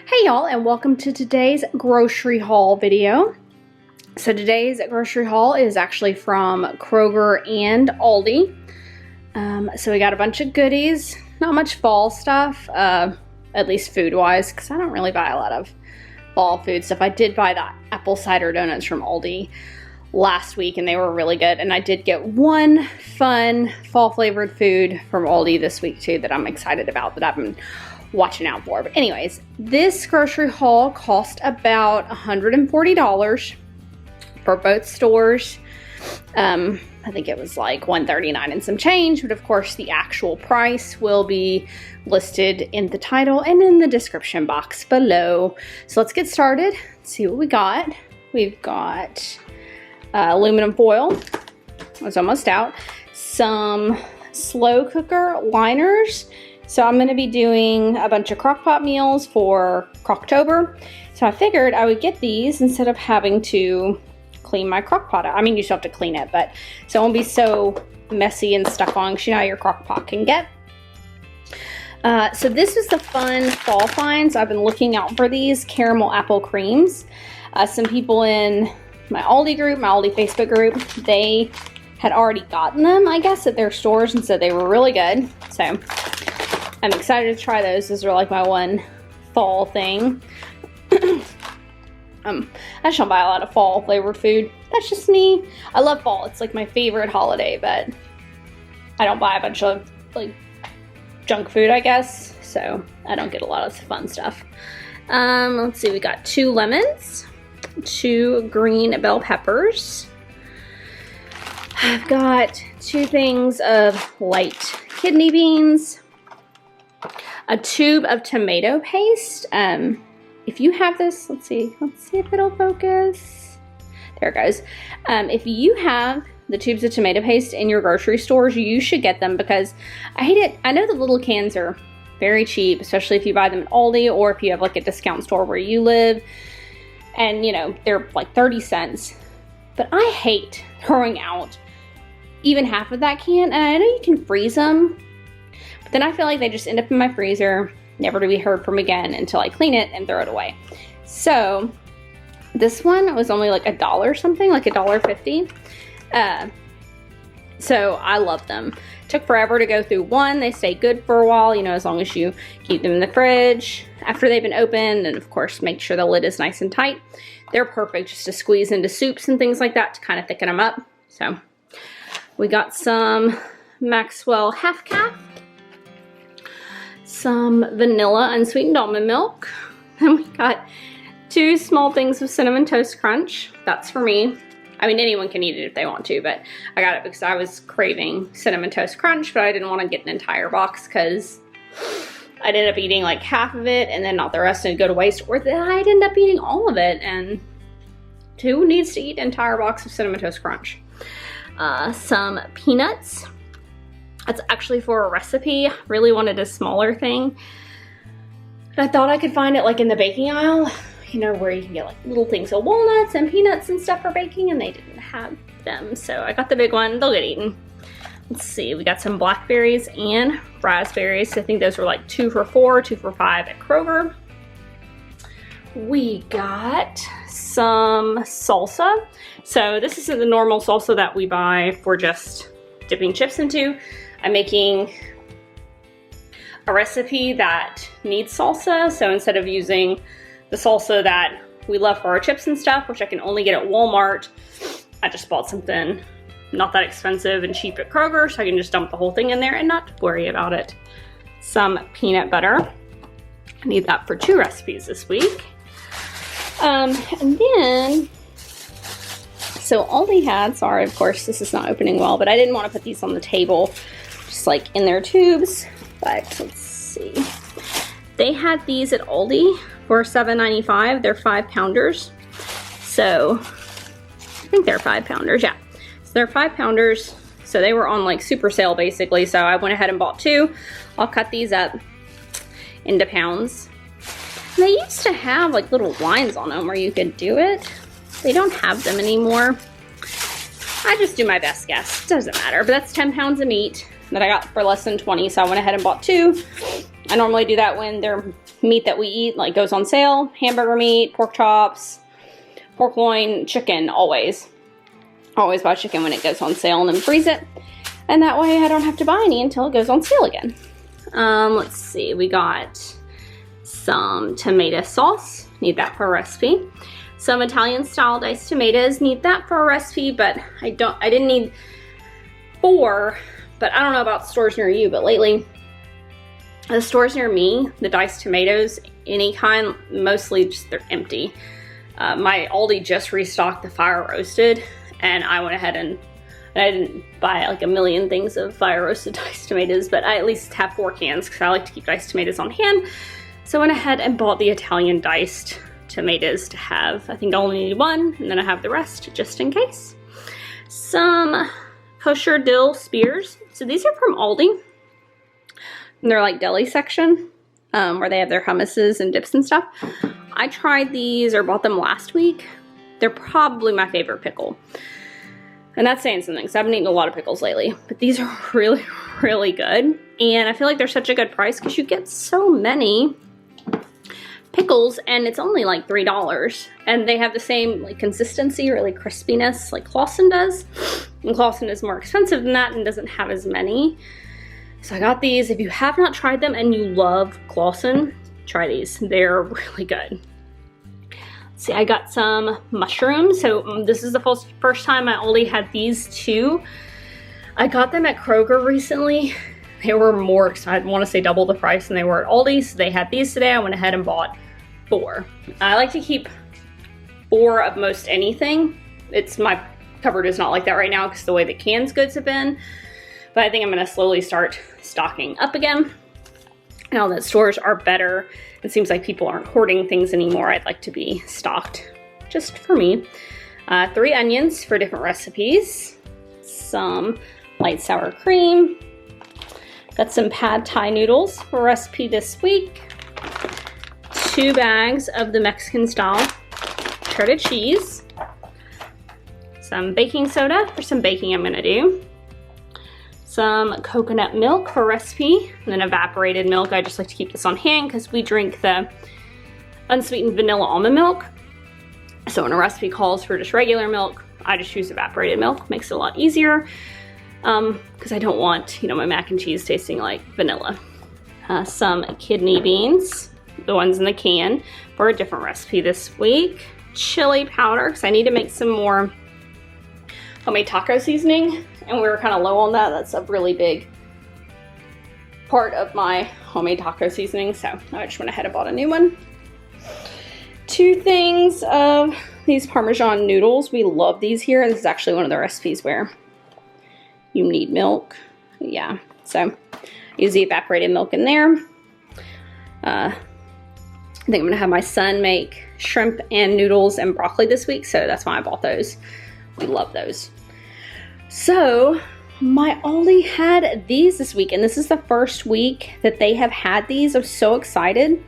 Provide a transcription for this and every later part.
Hey y'all, and welcome to today's grocery haul video. So today's grocery haul is actually from Kroger and Aldi. So we got a bunch of goodies, not much fall stuff, at least food-wise, because I don't really buy a lot of fall food stuff. I did buy the apple cider donuts from Aldi last week, and they were really good. And I did get one fun fall-flavored food from Aldi this week too that I'm excited about, that I've been watching out for. But anyways, this grocery haul cost about $140 for both stores. I think it was like $139 and some change, but of course the actual price will be listed in the title and in the description box below. So let's get started. Let's see what we got. We've got aluminum foil. It's almost out. Some slow cooker liners. So I'm going to be doing a bunch of crock pot meals for Croctober. So I figured I would get these instead of having to clean my crock pot. I mean, you still have to clean it, but so it won't be so messy and stuck on, because you know how your crock pot can get. So this is the fun fall finds. I've been looking out for these caramel apple creams. Some people in my Aldi group, my Aldi Facebook group, they had already gotten them, I guess, at their stores and said they were really good. So I'm excited to try those. Those are like my one fall thing. I just don't buy a lot of fall flavored food. That's just me. I love fall. It's like my favorite holiday, but I don't buy a bunch of like junk food, I guess. So I don't get a lot of fun stuff. Let's see, we got 2 lemons, 2 green bell peppers. I've got 2 things of light kidney beans, a tube of tomato paste. If you have this, let's see if it'll focus. There it goes. If you have the tubes of tomato paste in your grocery stores, you should get them, because I hate it. I know the little cans are very cheap, especially if you buy them at Aldi or if you have like a discount store where you live, and you know, they're like 30 cents. But I hate throwing out even half of that can, and I know you can freeze them, but then I feel like they just end up in my freezer, never to be heard from again until I clean it and throw it away. So this one was only like $1 something, like $1.50. So I love them. Took forever to go through one. They stay good for a while, you know, as long as you keep them in the fridge after they've been opened, and of course make sure the lid is nice and tight. They're perfect just to squeeze into soups and things like that to kind of thicken them up. So we got some Maxwell half calf, some vanilla unsweetened almond milk. Then we got 2 small things of cinnamon toast crunch. That's for me. I mean, anyone can eat it if they want to, but I got it because I was craving cinnamon toast crunch, but I didn't want to get an entire box because I'd end up eating like half of it and then not the rest and go to waste, or that I'd end up eating all of it, and who needs to eat an entire box of cinnamon toast crunch? Some peanuts. That's actually for a recipe. Really wanted a smaller thing. But I thought I could find it like in the baking aisle, you know, where you can get like little things of walnuts and peanuts and stuff for baking, and they didn't have them. So I got the big one. They'll get eaten. Let's see, we got some blackberries and raspberries. I think those were like 2 for $4, 2 for $5 at Kroger. We got some salsa. So this isn't the normal salsa that we buy for just dipping chips into. I'm making a recipe that needs salsa. So instead of using the salsa that we love for our chips and stuff, which I can only get at Walmart, I just bought something not that expensive and cheap at Kroger, so I can just dump the whole thing in there and not worry about it. Some peanut butter. I need that for 2 recipes this week. And then, so Aldi had, sorry, of course, this is not opening well, but I didn't want to put these on the table, just like in their tubes. But let's see. They had these at Aldi for $7.95. They're 5-pounders. So I think they're 5-pounders, yeah. So they're 5-pounders. So they were on like super sale basically. So I went ahead and bought 2. I'll cut these up into pounds. And they used to have like little lines on them where you could do it. They don't have them anymore. I just do my best guess. Doesn't matter. But that's 10 pounds of meat that I got for less than 20. So I went ahead and bought 2. I normally do that when their meat that we eat like goes on sale. Hamburger meat, pork chops, pork loin, chicken, always. Always buy chicken when it goes on sale and then freeze it. And that way I don't have to buy any until it goes on sale again. Let's see, we got some tomato sauce. Need that for a recipe. Some Italian style diced tomatoes. Need that for a recipe, but I didn't need 4, but I don't know about stores near you, but lately the stores near me, the diced tomatoes, any kind, mostly just they're empty. My Aldi just restocked the fire roasted, and I went ahead and I didn't buy like a million things of fire roasted diced tomatoes, but I at least have 4 cans because I like to keep diced tomatoes on hand. So I went ahead and bought the Italian diced tomatoes to have. I think I only need 1, and then I have the rest just in case. Some Kosher dill spears. So these are from Aldi. And they're like deli section, where they have their hummuses and dips and stuff. I tried these or bought them last week. They're probably my favorite pickle. And that's saying something, because I haven't eaten a lot of pickles lately. But these are really, really good. And I feel like they're such a good price because you get so many pickles and it's only like $3. And they have the same like consistency, really crispiness like Clausen does. And Clausen is more expensive than that and doesn't have as many. So I got these. If you have not tried them and you love Clausen, try these. They're really good. See, I got some mushrooms. So this is the first time I only had these 2. I got them at Kroger recently. They were more, I want to say double the price than they were at Aldi. So they had these today. I went ahead and bought 4. I like to keep 4 of most anything. My cupboard is not like that right now because the way the canned goods have been. But I think I'm going to slowly start stocking up again. Now that stores are better, it seems like people aren't hoarding things anymore. I'd like to be stocked just for me. 3 onions for different recipes. Some light sour cream. Got some pad thai noodles for a recipe this week. 2 bags of the Mexican style shredded cheese. Some baking soda for some baking I'm going to do. Some coconut milk for a recipe, and then evaporated milk. I just like to keep this on hand because we drink the unsweetened vanilla almond milk. So when a recipe calls for just regular milk, I just use evaporated milk. Makes it a lot easier because I don't want, my mac and cheese tasting like vanilla. Some kidney beans, the ones in the can, for a different recipe this week. Chili powder, because I need to make some more homemade taco seasoning. And we were kind of low on that. That's a really big part of my homemade taco seasoning. So I just went ahead and bought a new one. 2 things of these Parmesan noodles. We love these here. This is actually one of the recipes where you need milk. Yeah, so use the evaporated milk in there. I think I'm gonna have my son make shrimp and noodles and broccoli this week. So that's why I bought those. We love those. So my Aldi had these this week, and this is the first week that they have had these. I'm so excited.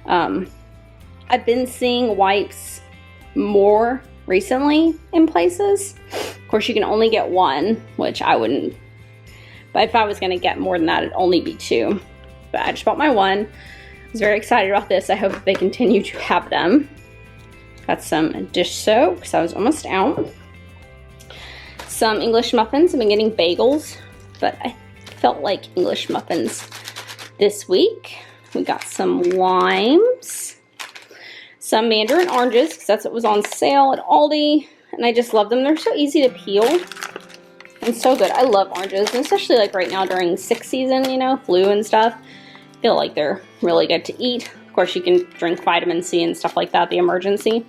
I've been seeing wipes more recently in places. Of course, you can only get 1, which I wouldn't. But if I was going to get more than that, it'd only be 2. But I just bought my 1. I was very excited about this. I hope that they continue to have them. Got some dish soap because I was almost out. Some English muffins. I've been getting bagels, but I felt like English muffins this week. We got some limes, some Mandarin Oranges, because that's what was on sale at Aldi, and I just love them. They're so easy to peel and so good. I love oranges, and especially like right now during sick season, flu and stuff. I feel like they're really good to eat. Of course, you can drink vitamin C and stuff like that, the emergency,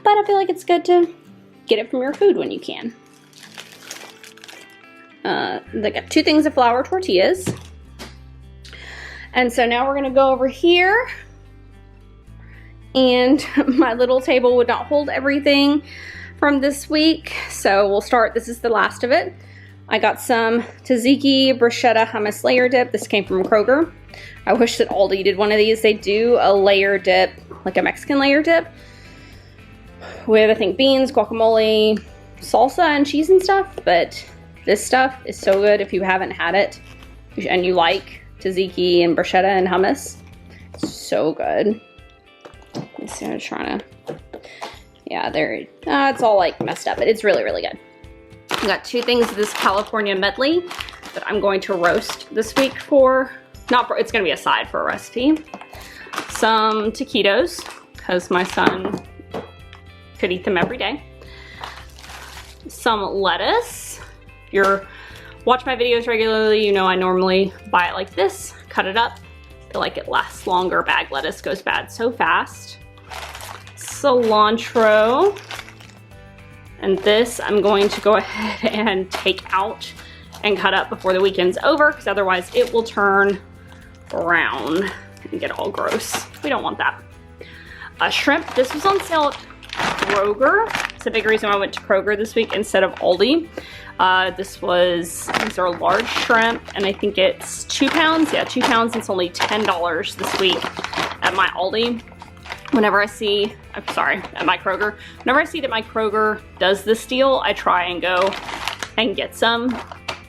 but I feel like it's good to get it from your food when you can. They got 2 things of flour tortillas. And so now we're going to go over here. And my little table would not hold everything from this week. So we'll start. This is the last of it. I got some tzatziki bruschetta hummus layer dip. This came from Kroger. I wish that Aldi did one of these. They do a layer dip, like a Mexican layer dip, with I think beans, guacamole, salsa, and cheese and stuff. But this stuff is so good if you haven't had it and you like tzatziki and bruschetta and hummus. So good. Let's see, I'm trying to, yeah, there, it's all like messed up, but it's really, really good. I got 2 things of this California medley that I'm going to roast this week for, it's gonna be a side for a recipe. Some taquitos, because my son could eat them every day. Some lettuce. If you're watch my videos regularly, you know I normally buy it like this, cut it up. I feel like it lasts longer. Bag lettuce goes bad so fast. Cilantro. And this I'm going to go ahead and take out and cut up before the weekend's over, because otherwise it will turn brown and get all gross. We don't want that. Shrimp. This was on sale at Kroger. It's a big reason why I went to Kroger this week instead of Aldi. These are large shrimp, and I think it's 2 pounds. Yeah, 2 pounds. It's only $10 this week at my Aldi. Whenever I see, at my Kroger. Whenever I see that my Kroger does this deal, I try and go and get some,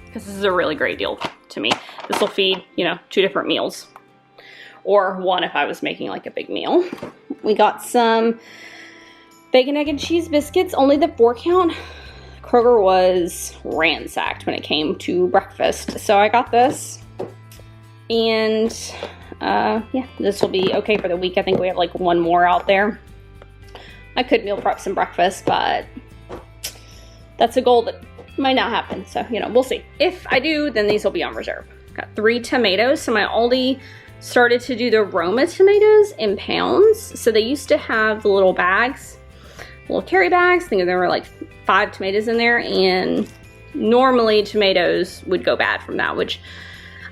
because this is a really great deal to me. This will feed, 2 different meals, or 1 if I was making like a big meal. We got some bacon, egg, and cheese biscuits, only the 4 count. Kroger was ransacked when it came to breakfast, so I got this. And yeah, this will be okay for the week. I think we have like 1 more out there. I could meal prep some breakfast, but that's a goal that might not happen. So, we'll see. If I do, then these will be on reserve. Got 3 tomatoes. So my Aldi started to do the Roma tomatoes in pounds. So they used to have the little bags, little carry bags. I think there were like 5 tomatoes in there, and normally tomatoes would go bad from that, which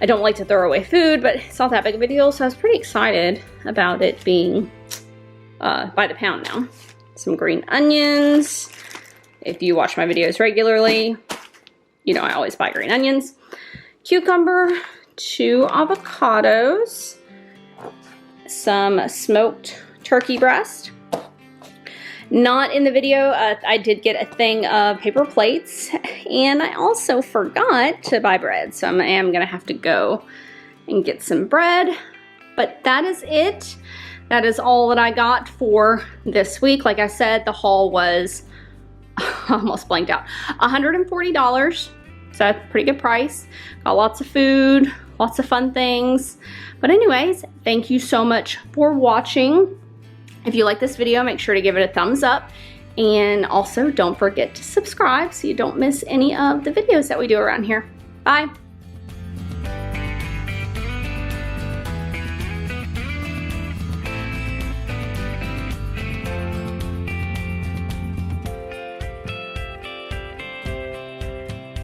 I don't like to throw away food, but it's not that big of a deal, so I was pretty excited about it being by the pound now. Some green onions. If you watch my videos regularly, I always buy green onions. Cucumber, 2 avocados, some smoked turkey breast. Not in the video, I did get a thing of paper plates, and I also forgot to buy bread, so I am gonna have to go and get some bread. But that is it. That is all that I got for this week. Like I said, the haul was, almost blanked out, $140, so that's a pretty good price. Got lots of food, lots of fun things. But anyways, thank you so much for watching. If you like this video, make sure to give it a thumbs up, and also don't forget to subscribe so you don't miss any of the videos that we do around here. Bye.